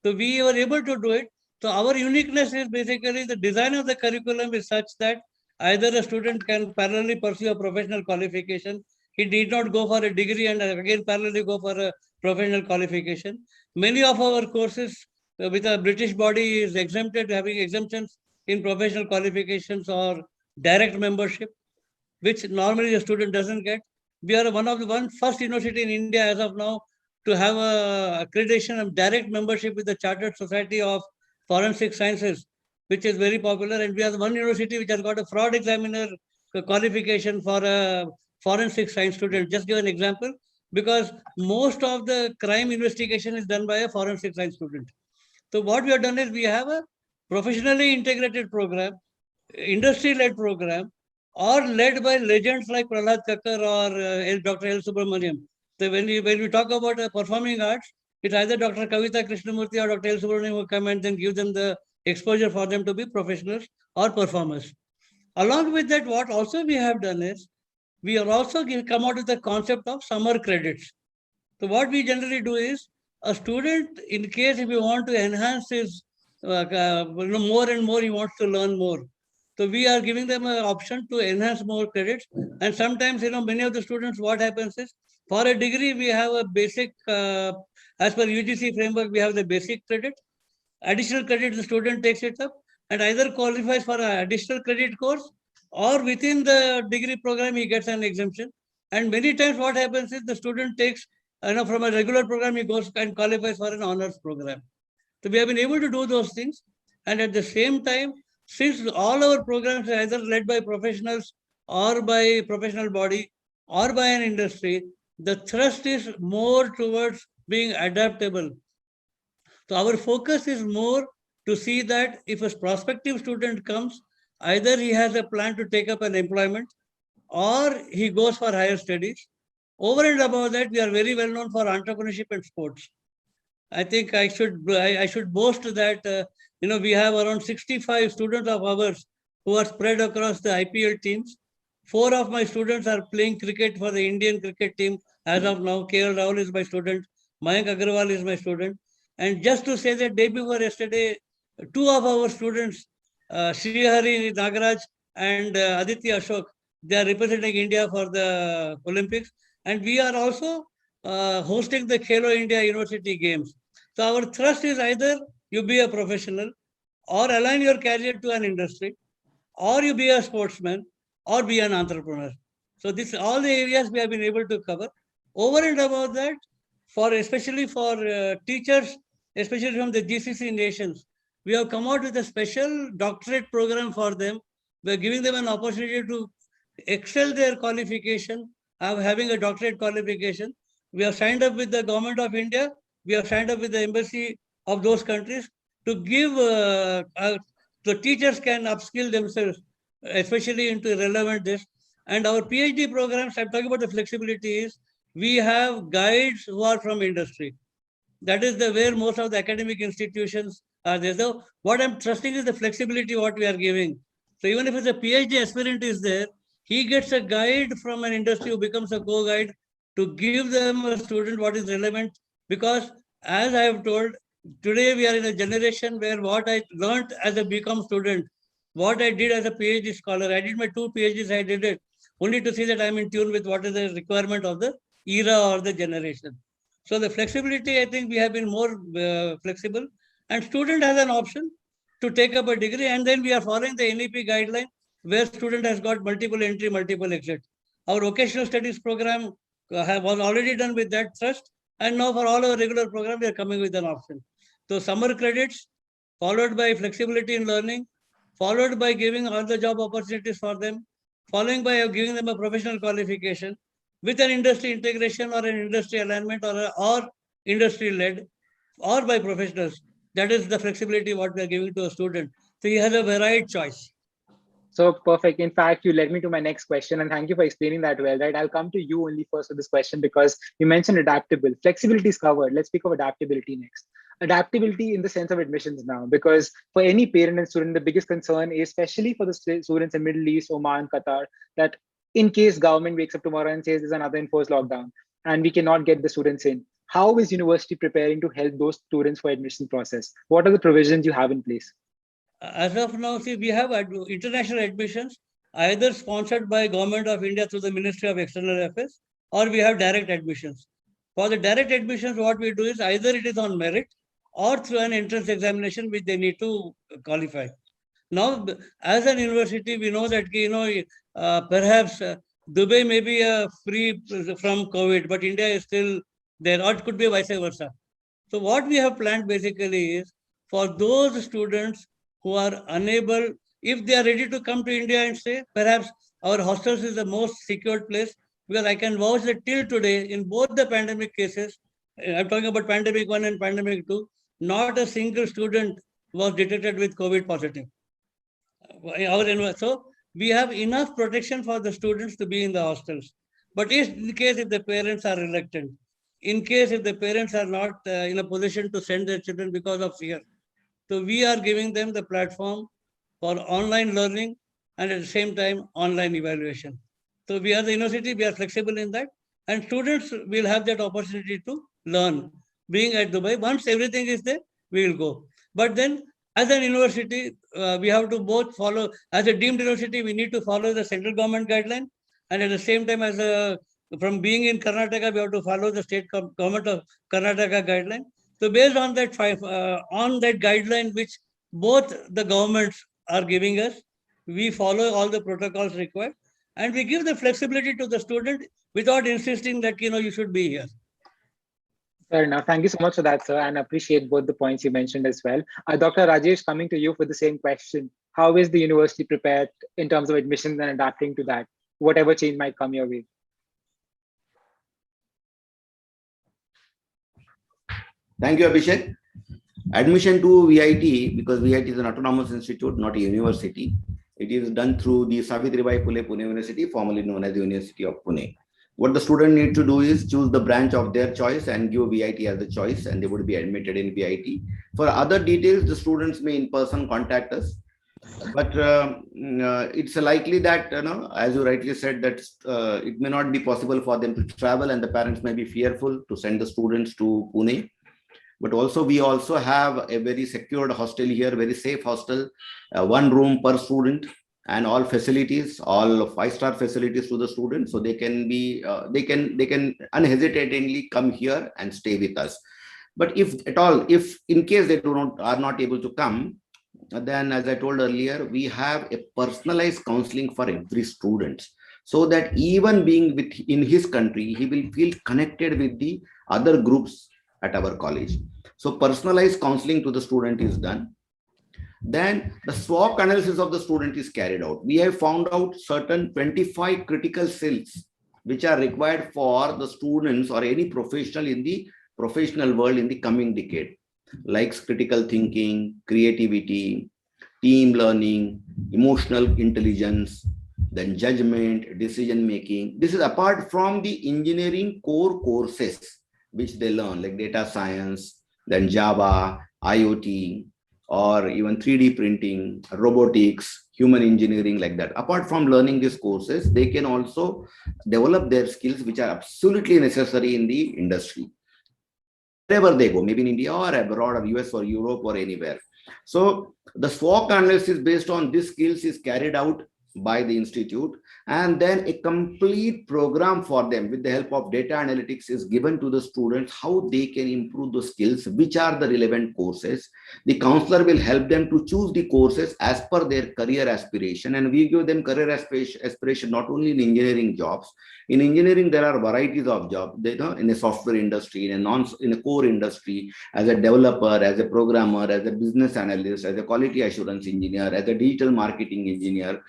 So we were able to do it. So our uniqueness is basically the design of the curriculum is such that either a student can parallelly pursue a professional qualification. He need not go for a degree and again parallelly go for a professional qualification. Many of our courses with a British body is exempted, having exemptions in professional qualifications or direct membership, which normally the student doesn't get. We are one of the first university in India as of now to have a accreditation of direct membership with the Chartered Society of Forensic Sciences, which is very popular. And we are the one university which has got a fraud examiner qualification for a forensic science student. Just give an example, because most of the crime investigation is done by a forensic science student. So what we have done is we have a professionally integrated program, industry-led program, or led by legends like Prahlad Kakkar or Dr. L. Subramaniam. So when we talk about performing arts, it's either Dr. Kavita Krishnamurthy or Dr. L. Subramaniam who come and then give them the exposure for them to be professionals or performers. Along with that, what also we have done is, we are also come out with the concept of summer credits. So what we generally do is, a student, in case if you want to enhance his, more and more, he wants to learn more. So we are giving them an option to enhance more credits. And sometimes, many of the students, what happens is, for a degree, we have a basic, as per UGC framework, we have the basic credit. Additional credit, the student takes it up and either qualifies for an additional credit course, or within the degree program, he gets an exemption. And many times what happens is the student takes, from a regular program, he goes and qualifies for an honors program. So we have been able to do those things. And at the same time, since all our programs are either led by professionals or by professional body or by an industry, the thrust is more towards being adaptable. So our focus is more to see that if a prospective student comes, either he has a plan to take up an employment or he goes for higher studies. Over and above that, we are very well known for entrepreneurship and sports. I think I should boast that we have around 65 students of ours who are spread across the IPL teams. 4 of my students are playing cricket for the Indian cricket team as of now. KL Rahul is my student. Mayank Agarwal is my student. And just to say that day before yesterday, 2 of our students, Srihari Nagaraj and Aditya Ashok, they are representing India for the Olympics. And we are also hosting the Khelo India University Games. So our thrust is either you be a professional or align your career to an industry, or you be a sportsman or be an entrepreneur. So this all the areas we have been able to cover. Over and above that, especially for teachers, especially from the GCC nations, we have come out with a special doctorate program for them. We are giving them an opportunity to excel their qualification of having a doctorate qualification. We have signed up with the government of India. We have signed up with the embassy of those countries to give, the teachers can upskill themselves, especially into relevant this. And our PhD programs, I'm talking about the flexibility is, we have guides who are from industry. That is where most of the academic institutions are there. So what I'm trusting is the flexibility what we are giving. So even if it's a PhD aspirant is there, he gets a guide from an industry who becomes a co-guide to give them a student what is relevant. Because as I have told, today we are in a generation where what I learned as a BCom student, what I did as a PhD scholar, I did my 2 PhDs, I did it only to see that I'm in tune with what is the requirement of the era or the generation. So the flexibility, I think we have been more flexible. And student has an option to take up a degree, and then we are following the NEP guideline where student has got multiple entry, multiple exit. Our vocational studies program was already done with that thrust, and now for all our regular program, we are coming with an option. So summer credits, followed by flexibility in learning, followed by giving all the job opportunities for them, following by giving them a professional qualification with an industry integration or an industry alignment or industry-led or by professionals. That is the flexibility what we are giving to a student. So he has a varied choice. So perfect. In fact, you led me to my next question, and thank you for explaining that well, right? I'll come to you only first with this question because you mentioned adaptable. Flexibility is covered. Let's speak of adaptability next. Adaptability in the sense of admissions now, because for any parent and student, the biggest concern is, especially for the students in Middle East, Oman, Qatar, that in case government wakes up tomorrow and says there's another enforced lockdown and we cannot get the students in, how is university preparing to help those students for admission process? What are the provisions you have in place? As of now, see, we have international admissions either sponsored by Government of India through the Ministry of External Affairs, or we have direct admissions. For the direct admissions, what we do is either it is on merit or through an entrance examination which they need to qualify. Now, as an university, we know that perhaps Dubai may be free from COVID, but India is still there, or it could be vice versa. So what we have planned basically is for those students who are unable, if they are ready to come to India and stay, perhaps our hostels is the most secured place, because I can vouch that till today, in both the pandemic cases, I'm talking about pandemic 1 and pandemic 2, not a single student was detected with COVID positive. So we have enough protection for the students to be in the hostels. But in case if the parents are reluctant, in case if the parents are not in a position to send their children because of fear, so we are giving them the platform for online learning and at the same time online evaluation. So we are the university, we are flexible in that, and students will have that opportunity to learn. Being at Dubai, once everything is there, we will go. But then as an university, we have to both follow, as a deemed university, we need to follow the central government guideline, and at the same time, from being in Karnataka, we have to follow the state government of Karnataka guideline. So based on that guideline, which both the governments are giving us, we follow all the protocols required, and we give the flexibility to the student without insisting that you should be here. Fair enough. Thank you so much for that, sir, and appreciate both the points you mentioned as well. Dr. Rajesh, coming to you for the same question. How is the university prepared in terms of admissions and adapting to that, whatever change might come your way? Thank you, Abhishek. Admission to VIT, because VIT is an autonomous institute, not a university. It is done through the Savitribai Phule Pune University, formerly known as the University of Pune. What the student need to do is choose the branch of their choice and give VIT as the choice, and they would be admitted in VIT. For other details, the students may in person contact us. But it's likely that, as you rightly said, that it may not be possible for them to travel, and the parents may be fearful to send the students to Pune. But also, we also have a very secured hostel here, very safe hostel, 1 room per student, and all facilities, all 5-star facilities to the students, so they can be, they can unhesitatingly come here and stay with us. But if at all, if in case they are not able to come, then as I told earlier, we have a personalized counseling for every student, so that even being in his country, he will feel connected with the other groups at our college. So personalized counseling to the student is done. Then the SWOT analysis of the student is carried out. We have found out certain 25 critical skills which are required for the students or any professional in the professional world in the coming decade, like critical thinking, creativity, team learning, emotional intelligence, then judgment, decision making. This is apart from the engineering core courses which they learn, like data science, then Java, IoT, or even 3D printing, robotics, human engineering, like that. Apart from learning these courses, they can also develop their skills which are absolutely necessary in the industry, wherever they go, maybe in India or abroad or US or Europe or anywhere. So the SWOT analysis based on these skills is carried out by the institute, and then a complete program for them with the help of data analytics is given to the students, how they can improve the skills, which are the relevant courses. The counselor will help them to choose the courses as per their career aspiration, and we give them career aspiration not only in engineering jobs. In engineering, there are varieties of jobs, in a software industry, in a core industry, as a developer, as a programmer, as a business analyst, as a quality assurance engineer, as a digital marketing engineer,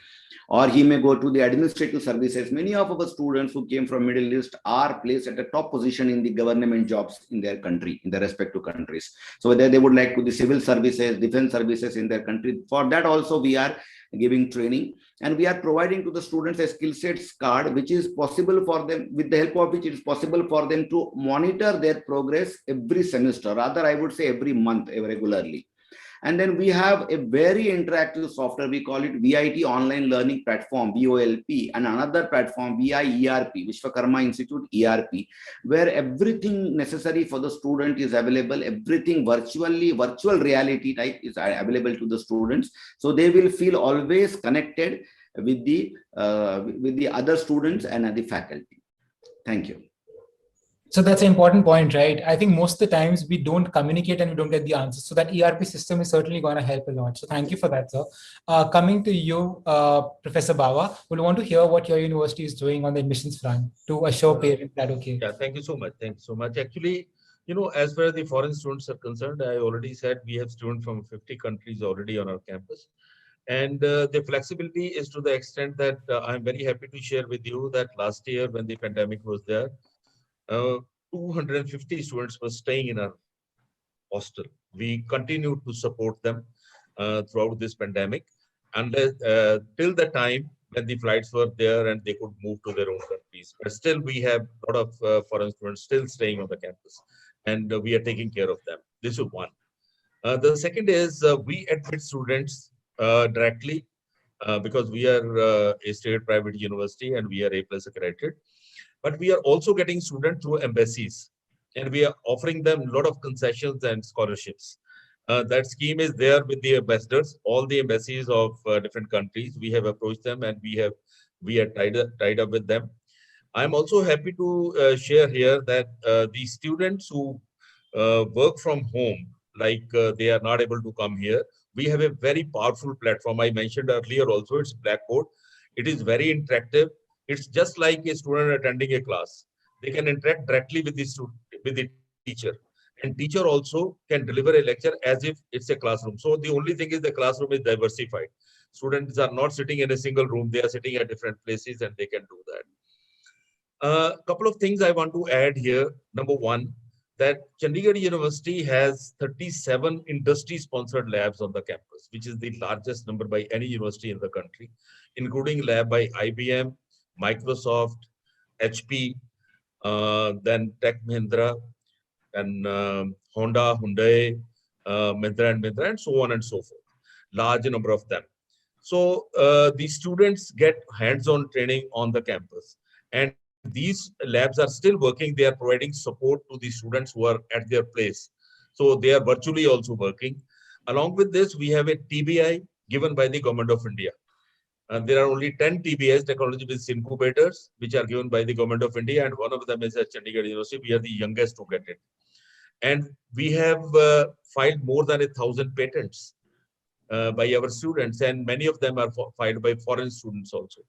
or he may go to the administrative services. Many of our students who came from Middle East are placed at a top position in the government jobs in their country, in their respective countries. So whether they would like to the civil services, defense services in their country, for that also we are giving training, and we are providing to the students a skill sets card, which is possible for them, with the help of which it is possible for them to monitor their progress every semester, rather I would say every month, regularly. And then we have a very interactive software, we call it VIT Online Learning Platform, VOLP, and another platform, VIERP, Vishwakarma Institute ERP, where everything necessary for the student is available, everything virtual reality type is available to the students. So they will feel always connected with the other students and the faculty. Thank you. So that's an important point, right? I think most of the times we don't communicate and we don't get the answers. So that ERP system is certainly going to help a lot. So thank you for that, sir. Coming to you, Professor Bawa, we'll want to hear what your university is doing on the admissions front to assure parents that, okay. Yeah, thank you so much. Thank you so much. Actually, as far as the foreign students are concerned, I already said we have students from 50 countries already on our campus. And the flexibility is to the extent that I'm very happy to share with you that last year when the pandemic was there, 250 students were staying in our hostel. We continued to support them throughout this pandemic, and till the time when the flights were there and they could move to their own countries. But still, we have a lot of foreign students still staying on the campus, and we are taking care of them. This is one. The second is we admit students directly because we are a state private university and we are A+ accredited. But we are also getting students through embassies, and we are offering them a lot of concessions and scholarships. That scheme is there with the ambassadors, all the embassies of different countries. We have approached them and we are tied up with them. I'm also happy to share here that the students who work from home, like they are not able to come here, we have a very powerful platform. I mentioned earlier also, it's Blackboard. It is very interactive. It's just like a student attending a class. They can interact directly with the teacher. And teacher also can deliver a lecture as if it's a classroom. So the only thing is the classroom is diversified. Students are not sitting in a single room. They are sitting at different places and they can do that. A couple of things I want to add here. Number one, that Chandigarh University has 37 industry-sponsored labs on the campus, which is the largest number by any university in the country, including lab by IBM, Microsoft, HP, then Tech Mahindra, and Honda, Hyundai, Mahindra & Mahindra, and so on and so forth. Large number of them. So the students get hands-on training on the campus. And these labs are still working. They are providing support to the students who are at their place. So they are virtually also working. Along with this, we have a TBI given by the Government of India. There are only 10 TBIs, technology-based incubators, which are given by the Government of India, and one of them is at Chandigarh University. We are the youngest to get it. And we have filed more than 1,000 patents by our students, and many of them are filed by foreign students also.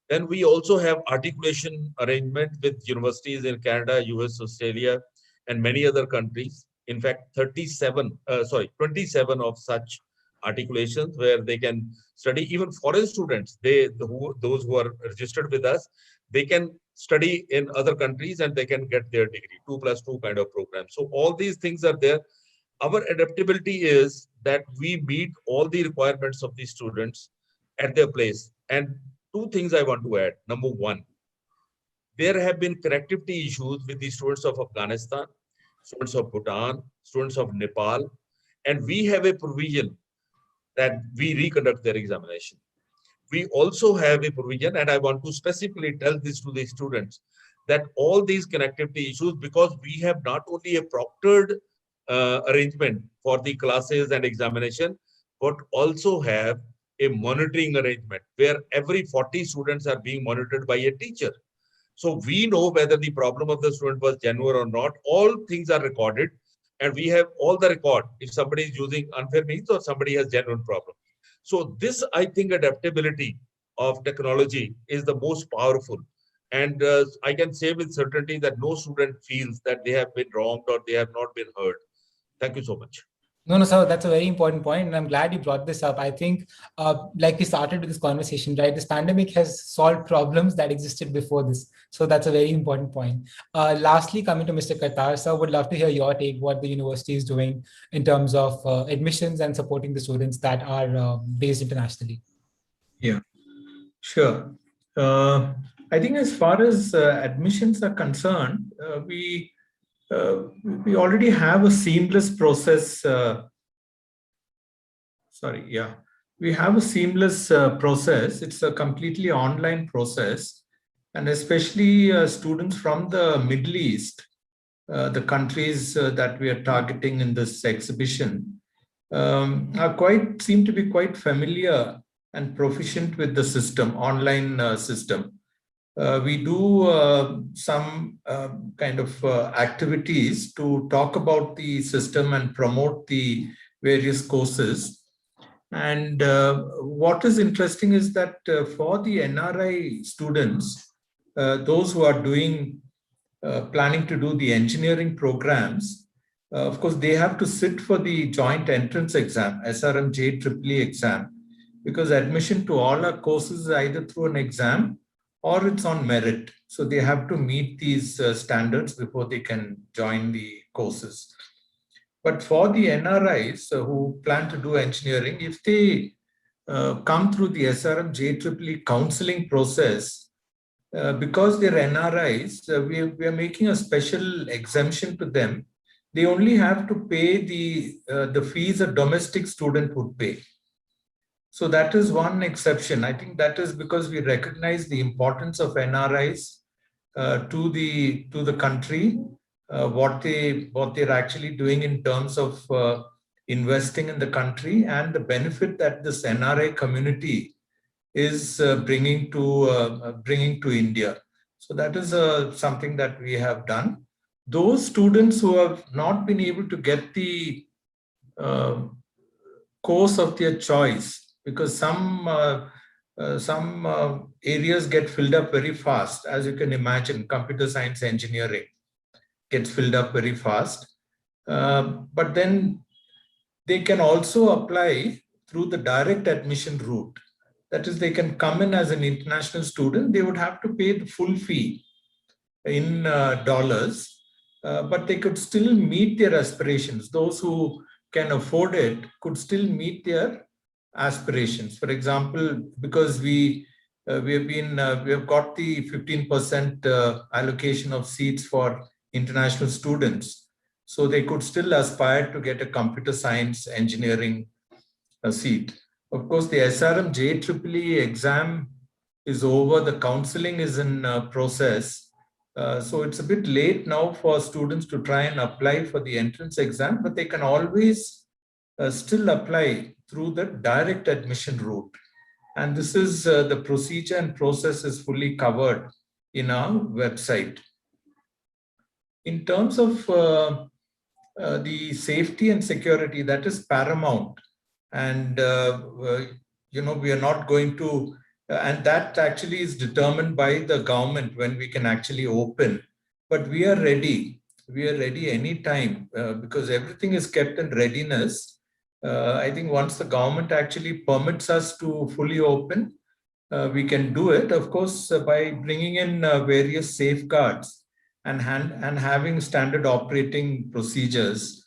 Then we also have articulation arrangement with universities in Canada, US, Australia, and many other countries. In fact, 27 of such articulations where they can study. Even foreign students, those who are registered with us, they can study in other countries and they can get their degree, 2+2 kind of program. So all these things are there. Our adaptability is that we meet all the requirements of the students at their place. And two things I want to add. Number one, there have been connectivity issues with the students of Afghanistan, students of Bhutan, students of Nepal, and we have a provision that we reconduct their examination. We also have a provision, and I want to specifically tell this to the students, that all these connectivity issues, because we have not only a proctored arrangement for the classes and examination, but also have a monitoring arrangement where every 40 students are being monitored by a teacher. So we know whether the problem of the student was genuine or not. All things are recorded, and we have all the record if somebody is using unfair means or somebody has genuine problem. So this, I think, adaptability of technology is the most powerful. And I can say with certainty that no student feels that they have been wronged or they have not been heard. Thank you so much. No, sir, that's a very important point, and I'm glad you brought this up. I think, like we started with this conversation, right? This pandemic has solved problems that existed before this, so that's a very important point. Lastly, coming to Mr. Qatar, sir, would love to hear your take, what the university is doing in terms of admissions and supporting the students that are based internationally. Yeah, sure. I think as far as admissions are concerned, we already have a seamless process. We have a seamless process. It's a completely online process, and especially students from the Middle East, the countries that we are targeting in this exhibition, seem to be quite familiar and proficient with the system, online system. We do some kind of activities to talk about the system and promote the various courses. And what is interesting is that for the NRI students, those who are planning to do the engineering programs, of course, they have to sit for the joint entrance exam, SRM JEEE exam, because admission to all our courses is either through an exam or it's on merit. So they have to meet these standards before they can join the courses. But for the NRIs who plan to do engineering, if they come through the SRM JEEE counseling process, because they're NRIs, we are making a special exemption to them. They only have to pay the fees a domestic student would pay. So that is one exception. I think that is because we recognize the importance of NRIs to the country, what they're actually doing in terms of investing in the country and the benefit that this NRI community is bringing to India. So that is something that we have done. Those students who have not been able to get the course of their choice, because some areas get filled up very fast. As you can imagine, computer science engineering gets filled up very fast. But then they can also apply through the direct admission route. That is, they can come in as an international student. They would have to pay the full fee in dollars, but they could still meet their aspirations. Those who can afford it could still meet their aspirations. For example, because we have got the 15% allocation of seats for international students, so they could still aspire to get a computer science engineering seat. Of course, the SRM JEEE exam is over. The counseling is in process. So it's a bit late now for students to try and apply for the entrance exam, but they can always still apply through the direct admission route. And this is the procedure and process is fully covered in our website. In terms of the safety and security, that is paramount. And, we are not going to, and that actually is determined by the government when we can actually open. But we are ready. We are ready anytime because everything is kept in readiness. I think once the government actually permits us to fully open, we can do it, of course, by bringing in various safeguards and having standard operating procedures,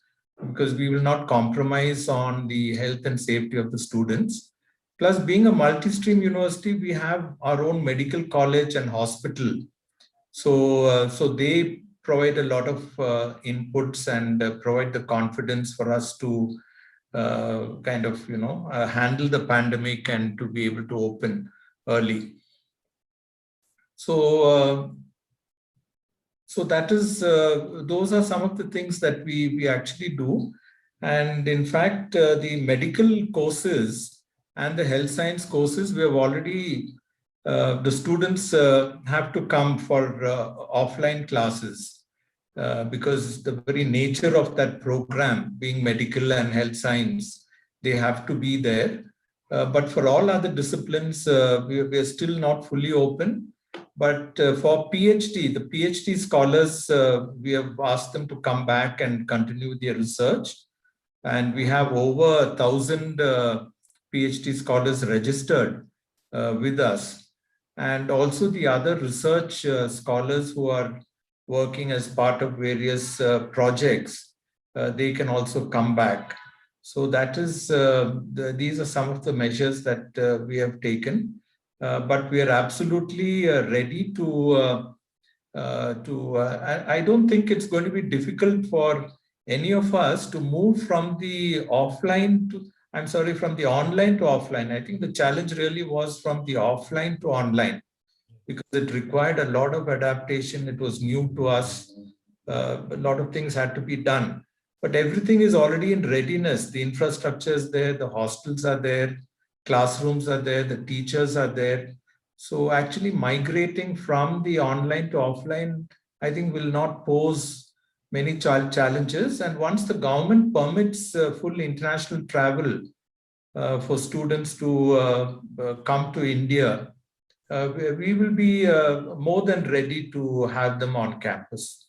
because we will not compromise on the health and safety of the students. Plus, being a multi-stream university, we have our own medical college and hospital. So they provide a lot of inputs and provide the confidence for us to handle the pandemic and to be able to open early. So that is, those are some of the things that we actually do. And in fact, the medical courses and the health science courses, we have already, the students have to come for offline classes because the very nature of that program being medical and health science, they have to be there. But for all other disciplines, we are still not fully open. But for PhD, the PhD scholars, we have asked them to come back and continue their research. And we have over 1,000 PhD scholars registered with us. And also the other research scholars who are working as part of various projects, they can also come back. So that is, these are some of the measures that we have taken. But we are absolutely ready to, I don't think it's going to be difficult for any of us to move from the offline to, from the online to offline. I think the challenge really was from the offline to online because it required a lot of adaptation. It was new to us. A lot of things had to be done, but everything is already in readiness. The infrastructure is there, the hostels are there, classrooms are there, the teachers are there. So actually migrating from the online to offline, I think will not pose many challenges. And once the government permits full international travel for students to come to India, we will be more than ready to have them on campus.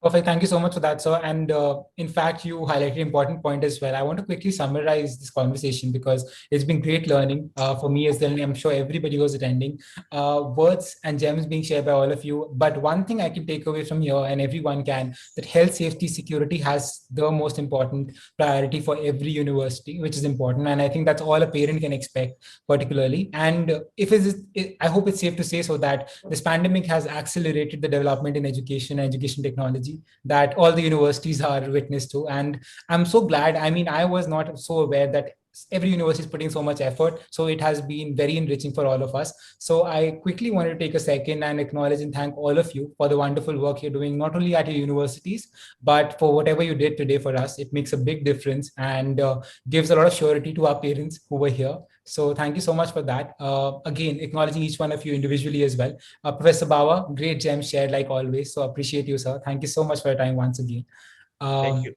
Perfect. Thank you so much for that, sir. And in fact, you highlighted an important point as well. I want to quickly summarize this conversation because it's been great learning for me as well. And I'm sure everybody who's attending. Words and gems being shared by all of you. But one thing I can take away from here, and everyone can, that health, safety, security has the most important priority for every university, which is important. And I think that's all a parent can expect, particularly. And I hope it's safe to say so that this pandemic has accelerated the development in education and education technology that all the universities are witness to. And I'm so glad. I mean, I was not so aware that every university is putting so much effort. So it has been very enriching for all of us. So I quickly wanted to take a second and acknowledge and thank all of you for the wonderful work you're doing, not only at your universities, but for whatever you did today for us. It makes a big difference and gives a lot of surety to our parents who were here. So thank you so much for that. Again, acknowledging each one of you individually as well. Professor Bawa, great gems shared like always. So appreciate you, sir. Thank you so much for your time once again. Thank you.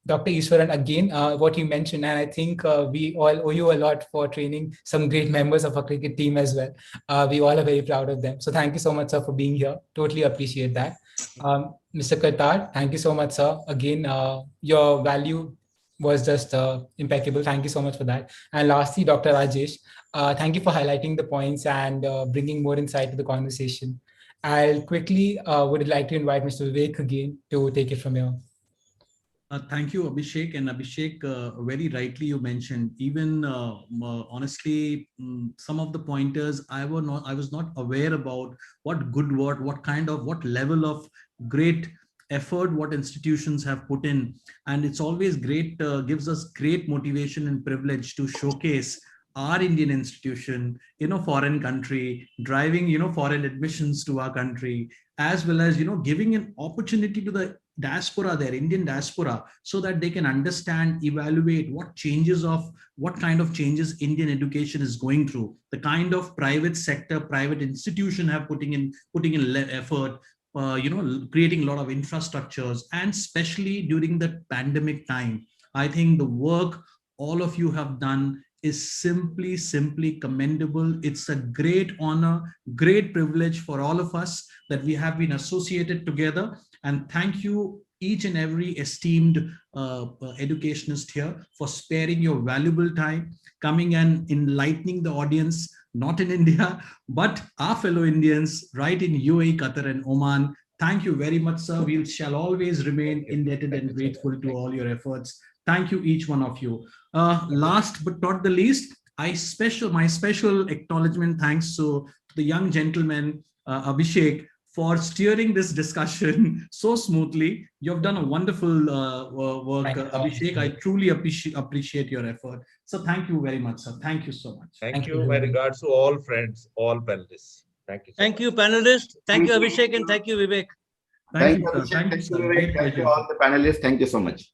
Dr. Easwaran, again, what you mentioned, and I think we all owe you a lot for training some great members of our cricket team as well. We all are very proud of them. So thank you so much, sir, for being here. Totally appreciate that. Mr. Qatar, thank you so much, sir. Again, your value was just impeccable. Thank you so much for that. And lastly, Dr. Rajesh, thank you for highlighting the points and bringing more insight to the conversation. I'll quickly would like to invite Mr. Vivek again to take it from here. Thank you, Abhishek. And Abhishek, very rightly you mentioned, even honestly, some of the pointers I was not aware about what level of great effort what institutions have put in. And it's always great, gives us great motivation and privilege to showcase our Indian institution in a foreign country, driving, foreign admissions to our country, as well as, giving an opportunity to the diaspora there, Indian diaspora, so that they can understand, evaluate what kind of changes Indian education is going through, the kind of private sector, private institution have putting in effort, creating a lot of infrastructures, and especially during the pandemic time. I think the work all of you have done is simply commendable. It's a great honor, great privilege for all of us that we have been associated together. And thank you each and every esteemed educationist here for sparing your valuable time, coming and enlightening the audience, not in India, but our fellow Indians right in UAE, Qatar and Oman. Thank you very much, sir. We shall always remain indebted and grateful to all your efforts. Thank you, each one of you. Last but not the least, my special acknowledgement thanks to the young gentleman, Abhishek, for steering this discussion so smoothly. You've done a wonderful work, Abhishek. I truly appreciate your effort. So thank you very much, sir. Thank you so much. Thank you. My regards to all friends, all panelists. Thank you. Thank you, panelists. Thank you, Abhishek, and thank you, Vivek. Thank you, Abhishek. Thank you, Vivek. Thank you, all the panelists. Thank you so much.